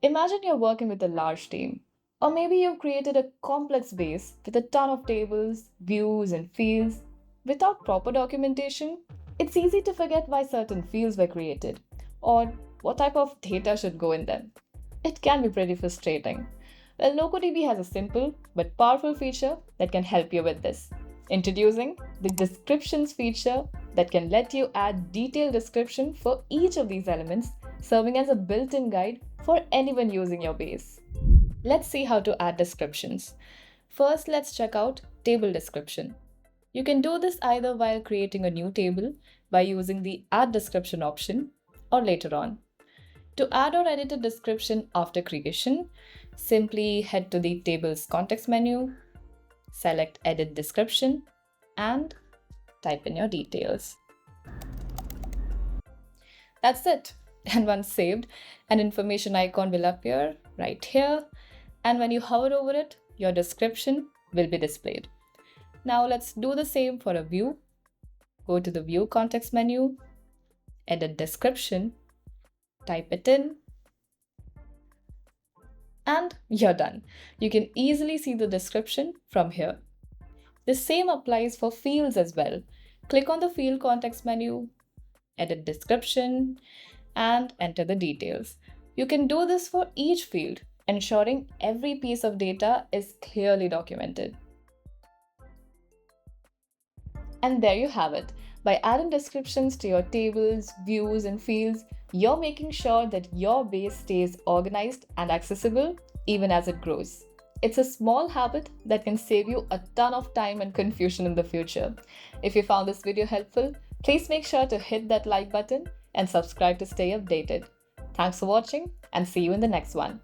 Imagine you're working with a large team, or maybe you've created a complex base with a ton of tables, views, and fields. Without proper documentation, it's easy to forget why certain fields were created or what type of data should go in them. It can be pretty frustrating. Well, NocoDB has a simple but powerful feature that can help you with this. Introducing the descriptions feature that can let you add detailed description for each of these elements, serving as a built-in guide for anyone using your base. Let's see how to add descriptions. First, let's check out table description. You can do this either while creating a new table by using the add description option or later on. To add or edit a description after creation, simply head to the table's context menu, select edit description, and type in your details. That's it. And once saved, an information icon will appear right here. And when you hover over it, your description will be displayed. Now let's do the same for a view. Go to the view context menu, edit description, type it in, and you're done. You can easily see the description from here. The same applies for fields as well. Click on the field context menu, edit description, and enter the details. You can do this for each field, ensuring every piece of data is clearly documented. And there you have it. By adding descriptions to your tables, views, and fields, you're making sure that your base stays organized and accessible even as it grows. It's a small habit that can save you a ton of time and confusion in the future. If you found this video helpful, please make sure to hit that like button and subscribe to stay updated. Thanks for watching and see you in the next one.